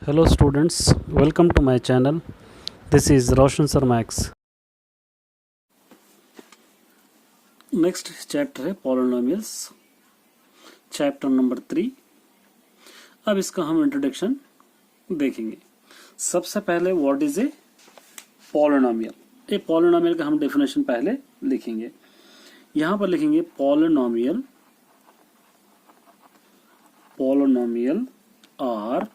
Hello students, welcome to my channel. This is Roshan Sir Max. Next chapter है polynomials, chapter number 3। अब इसका हम introduction देखेंगे। सबसे पहले what is a polynomial. A polynomial का हम डेफिनेशन पहले लिखेंगे। यहां पर लिखेंगे polynomial are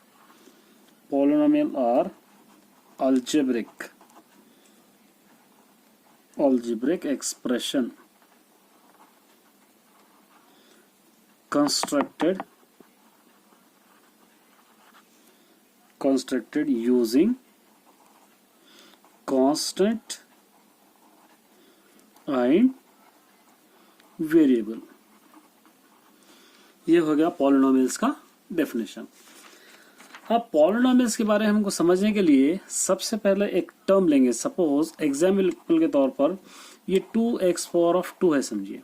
algebraic expression constructed using constant and variable। ये हो गया पॉलिनोमियल्स का डेफिनेशन। अब पॉलिनोमियल्स के बारे में हमको समझने के लिए सबसे पहले एक टर्म लेंगे। सपोज एग्जाम्पल के तौर पर ये 2x पावर ऑफ 2 है, समझिए।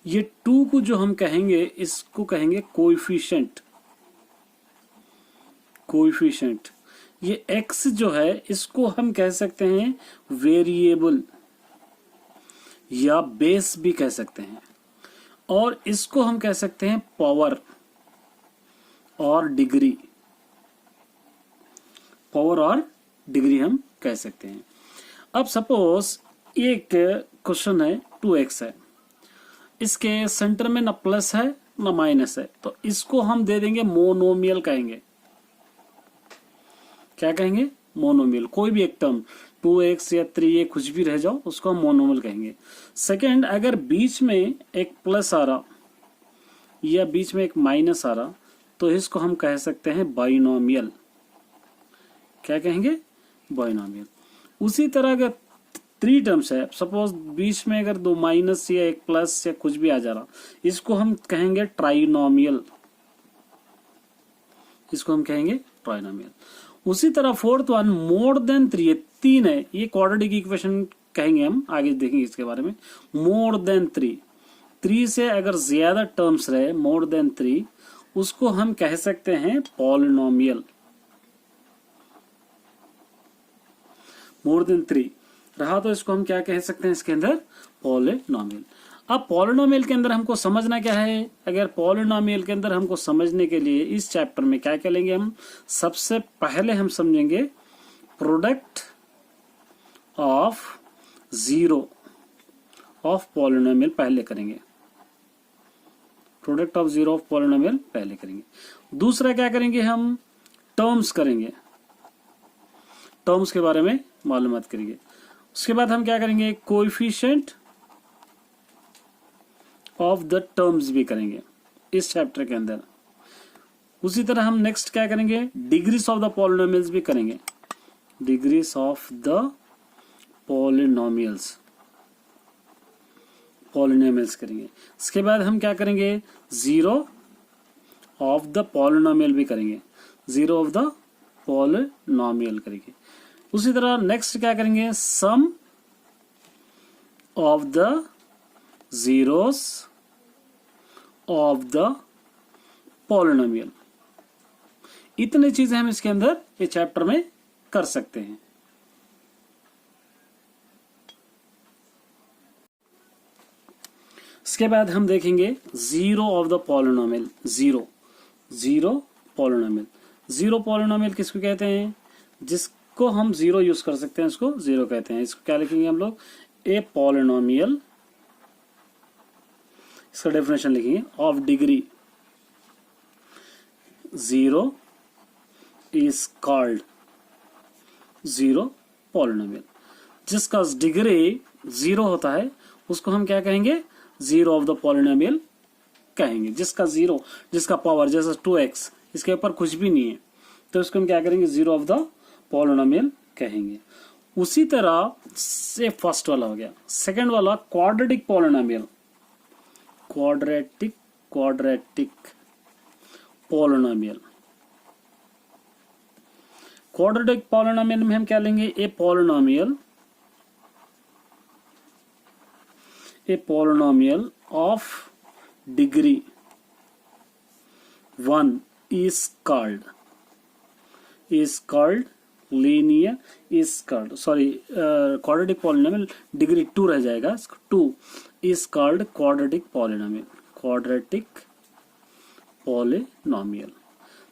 ये 2 को जो हम कहेंगे, इसको कहेंगे कोएफिशिएंट। ये x जो है इसको हम कह सकते हैं वेरिएबल या बेस भी कह सकते हैं, और इसको हम कह सकते हैं पावर और डिग्री हम कह सकते हैं। अब सपोज एक क्वेश्चन है 2x है, इसके सेंटर में ना प्लस है ना माइनस है, तो इसको हम दे देंगे मोनोमियल कहेंगे। क्या कहेंगे? मोनोमियल। कोई भी एक टर्म 2x या 3 कुछ भी रह जाओ उसको हम मोनोमियल कहेंगे। सेकंड, अगर बीच में एक प्लस आ रहा या बीच में एक माइनस आ रहा तो इसको हम कह सकते हैं बाइनोमियल। क्या कहेंगे? बाइनोमियल। उसी तरह अगर 3 टर्म्स है, सपोज बीच में अगर 2 माइनस या एक प्लस या कुछ भी आ जा रहा, इसको हम कहेंगे ट्राइनोमियल। उसी तरह फोर्थ वन, मोर देन 3, 3 है, ये क्वाड्रेटिक इक्वेशन कहेंगे, हम आगे देखेंगे इसके बारे में। मोर देन 3 से अगर ज्यादा टर्म्स रहे, मोर देन 3, उसको हम कह सकते हैं पॉलिनोमियल। मोर देन 3 रहा तो इसको हम क्या कह सकते हैं इसके अंदर? पॉलिनोमियल। अब पॉलिनोमियल के अंदर हमको समझना क्या है? अगर पॉलिनोमियल के अंदर हमको समझने के लिए इस चैप्टर में क्या क्या लेंगे हम? सबसे पहले हम समझेंगे product of zero of polynomial पहले करेंगे। Product of zero of polynomial पहले करेंगे। दूसरा क्या करेंगे? हम टर्म्स करेंगे, टर्म्स के बारे में मालूमात करेंगे। उसके बाद हम क्या करेंगे? कोएफिशिएंट ऑफ द टर्म्स भी करेंगे इस चैप्टर के अंदर। उसी तरह हम नेक्स्ट क्या करेंगे? डिग्रीज ऑफ द पॉलिनोमियल्स भी करेंगे। डिग्रीज ऑफ द पॉलिनोमियल्स करेंगे। इसके बाद हम क्या करेंगे? जीरो ऑफ द पॉलिनोमियल भी करेंगे। जीरो ऑफ द पॉलिनोमियल करेंगे। उसी तरह नेक्स्ट क्या करेंगे? Sum of the zeros of the polynomial. इतनी चीजें हम इसके अंदर ये चैप्टर में कर सकते हैं। इसके बाद हम देखेंगे zero of the polynomial. Zero polynomial किसको कहते हैं? जिसको हम जीरो यूज कर सकते हैं उसको जीरो कहते हैं। इसको क्या लिखेंगे हम लोग? ए पॉलिनोमियल, इसका डेफिनेशन लिखेंगे, of degree zero is called zero polynomial. जिसका डिग्री जीरो होता है उसको हम क्या कहेंगे? जीरो ऑफ द पॉलिनोमियल कहेंगे। जिसका पावर जैसे 2x, इसके ऊपर कुछ भी नहीं है तो इसको हम क्या करेंगे? जीरो ऑफ द पॉलिनोमियल कहेंगे। उसी तरह से फर्स्ट वाला हो गया। सेकंड वाला क्वाड्रेटिक पॉलिनोमियल। क्वाड्रेटिक पॉलिनोमियल में हम क्या लेंगे? A polynomial of degree 1 is called is called linear is called quadratic polynomial degree 2 रह जाएगा, 2 is called quadratic polynomial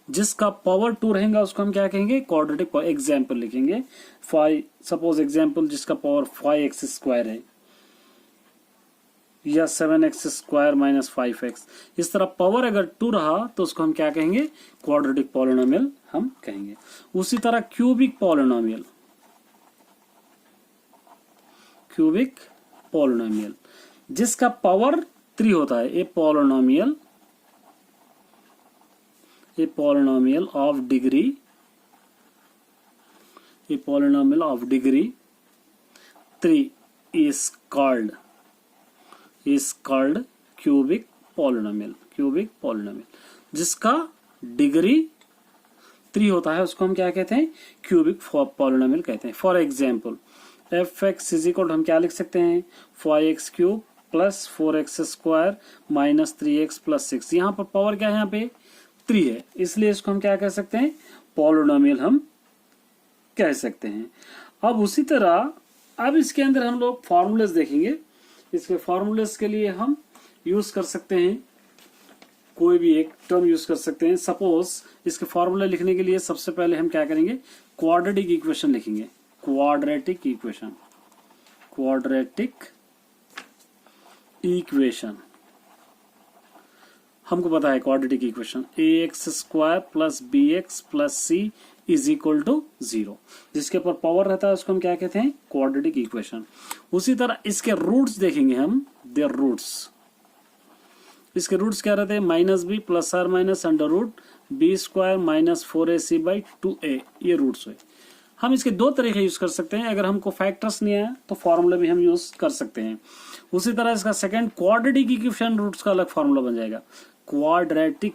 जिसका पावर 2 रहेगा उसको हम क्या कहेंगे, क्वाड्रेटिक। एग्जाम्पल लिखेंगे, सपोज एग्जाम्पल जिसका पावर 5x स्क्वायर है या 7x स्क्वायर माइनस 5x, इस तरह पावर अगर 2 रहा तो उसको हम क्या कहेंगे, क्वाड्रेटिक पॉलिनोमियल हम कहेंगे। उसी तरह क्यूबिक पॉलिनोमियल जिसका पावर 3 होता है, a polynomial of degree 3 is called cubic polynomial जिसका डिग्री 3 होता है उसको हम क्या कहते हैं, क्यूबिक पॉलिनोमियल कहते हैं। For example fx is equal हम क्या लिख सकते हैं, 5x cube plus 4x square minus 3x plus 6। यहाँ पर पावर क्या है, यहाँ पे 3 है, इसलिए इसको हम क्या कह सकते हैं, पॉलिनोमियल हम कह सकते हैं। अब उसी तरह अब इसके अंदर हम लोग फॉर्मूलेस देखेंगे। इसके फॉर्मूलेस के लिए हम यूज कर सकते हैं, कोई भी एक टर्म यूज कर सकते हैं। सपोज इसके फॉर्मूला लिखने के लिए सबसे पहले हम क्या करेंगे, क्वाड्रेटिक इक्वेशन लिखेंगे। क्वाड्रेटिक इक्वेशन हमको पता है quadratic equation ax square plus bx plus c is equal to 0, जिसके ऊपर पावर रहता है उसको हम क्या कहते हैं, क्वाड्रेटिक इक्वेशन। उसी तरह इसके रूट्स देखेंगे हम, देयर रूट्स, इसके रूट्स क्या रहते हैं, minus B plus or minus under root B square minus 4ac by 2a, ये रूट्स हुए। हम इसके दो तरीके यूज कर सकते हैं, अगर हमको फैक्टर्स नहीं आया तो फॉर्मूला भी हम यूज कर सकते हैं। उसी तरह इसका सेकंड क्वाड्रेटिक इक्वेशन रूट्स का अलग फॉर्मूला बन जाएगा, क्वाड्रेटिक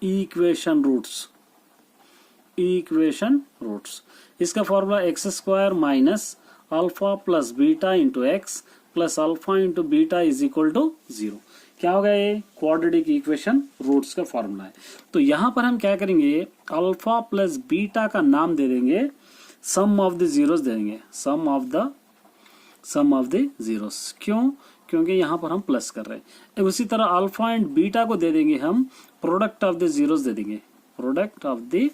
इक्वेशन रूट्स। इसका formula X square minus alpha plus beta into X plus alpha into beta is equal to 0। क्या होगा, ये क्वाड्रेटिक इक्वेशन रूट्स का फॉर्मूला है। तो यहां पर हम क्या करेंगे, अल्फा प्लस बीटा का नाम दे देंगे सम ऑफ द जीरोस दे देंगे, सम ऑफ द जीरोस। क्यों, क्योंकि यहां पर हम प्लस कर रहे हैं। उसी तरह अल्फा एंड बीटा को दे देंगे हम प्रोडक्ट ऑफ द जीरोस दे देंगे, product of the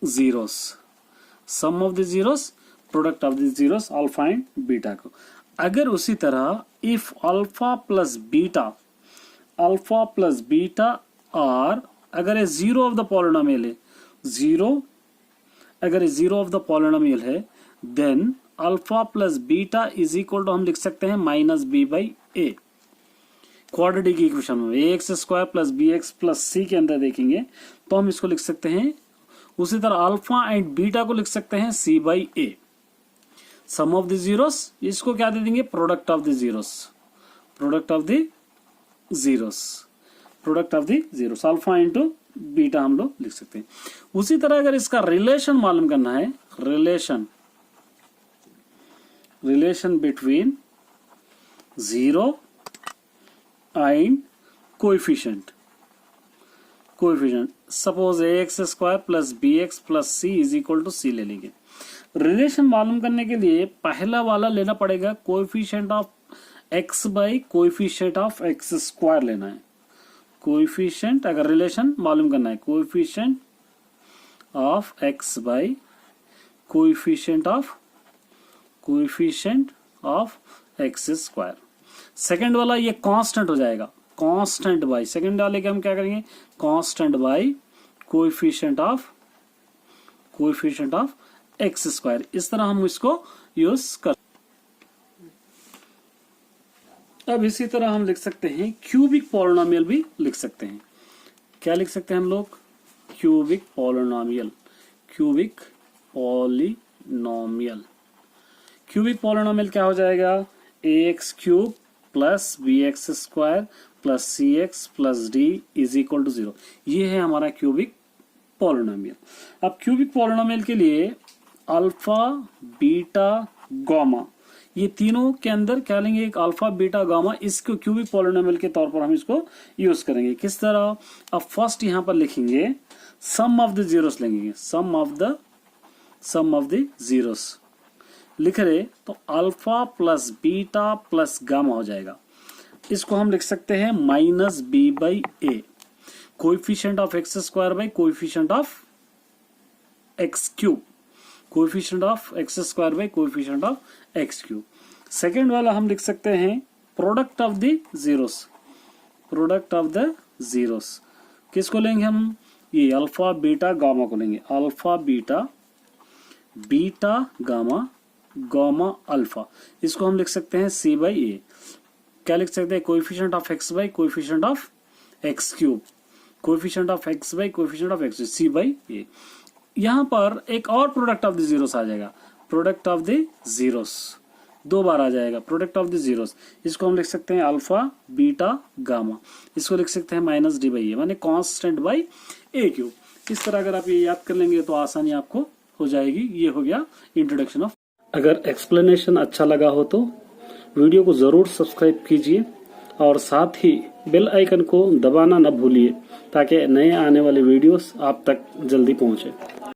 zeros, sum of the zeros, product of the zeros alpha and beta को। अगर उसी तरह इफ अल्फा प्लस बीटा और अगर ये जीरो ऑफ द पॉलिनोमियल है, अगर ये जीरो ऑफ द पॉलिनोमियल है, then alpha plus beta is equal to हम लिख सकते हैं minus B by A. Quadratic equation में ax square plus bx plus c के अंदर देखेंगे तो हम इसको लिख सकते हैं। उसी तरह अल्फा एंड बीटा को लिख सकते हैं c by A. Sum of the zeros, इसको क्या दे देंगे, product of the zeros, alpha into beta हम लोग लिख सकते हैं। उसी तरह अगर इसका रिलेशन मालूम करना है, relation between zero and coefficient, suppose ax square plus bx plus c is equal to c ले लेंगे। रिलेशन मालूम करने के लिए पहला वाला लेना पड़ेगा, coefficient of x by coefficient of x square लेना है। कोएफिशिएंट अगर रिलेशन मालूम करना है, coefficient of x by coefficient of x square. Second वाला ये कांस्टेंट हो जाएगा, कांस्टेंट बाई, सेकंड वाले के हम क्या करेंगे, constant by coefficient of X square. इस तरह हम इसको यूज कर। अब इसी तरह हम लिख सकते हैं क्यूबिक पॉलिनोमियल भी लिख सकते हैं। क्या लिख सकते हैं हम लोग, क्यूबिक पॉलिनोमियल क्या हो जाएगा, ax cube plus bx square plus cx plus d is equal to 0। ये है हमारा क्यूबिक पॉलिनोमियल। अब क्यूबिक पॉलिनोमियल के लिए अल्फा बीटा गामा ये तीनों के अंदर क्या लेंगे, एक अल्फा बीटा गामा, इसको क्यूबिक पॉलिनोमियल के तौर पर हम इसको यूज करेंगे। किस तरह, अब फर्स्ट यहां पर लिखेंगे सम ऑफ द जीरोस लेंगे, सम ऑफ द जीरोस लिख रहे तो alpha plus beta plus gamma हो जाएगा। इसको हम लिख सकते हैं minus B by A, coefficient of X square by coefficient of x cube, coefficient of X square by coefficient of x cube. Second वाला हम लिख सकते हैं product of the zeros, product of the zeros किसको लेंगे हम, ये alpha beta gamma को लेंगे, alpha beta beta gamma gamma alpha, इसको हम लिख सकते हैं सी बाई ए। क्या लिख सकते हैं, coefficient of x by coefficient of x cube, coefficient of x by coefficient of x, c by a. यहां पर एक और प्रोडक्ट ऑफ द जीरोस आ जाएगा, प्रोडक्ट ऑफ द जीरोस दो बार आ जाएगा, प्रोडक्ट ऑफ द जीरोस, इसको हम लिख सकते हैं अल्फा बीटा गामा, इसको लिख सकते हैं माइनस डी बाई ए, माने कांस्टेंट बाई ए क्यूब। इस तरह अगर आप ये याद कर लेंगे तो आसानी आपको हो जाएगी। ये हो गया इंट्रोडक्शन ऑफ। अगर एक्सप्लेनेशन अच्छा लगा हो तो वीडियो को जरूर सब्सक्राइब कीजिए और साथ ही बेल आइकन को दबाना न भूलिए ताकि नए आने वाले वीडियोस आप तक जल्दी पहुंचे।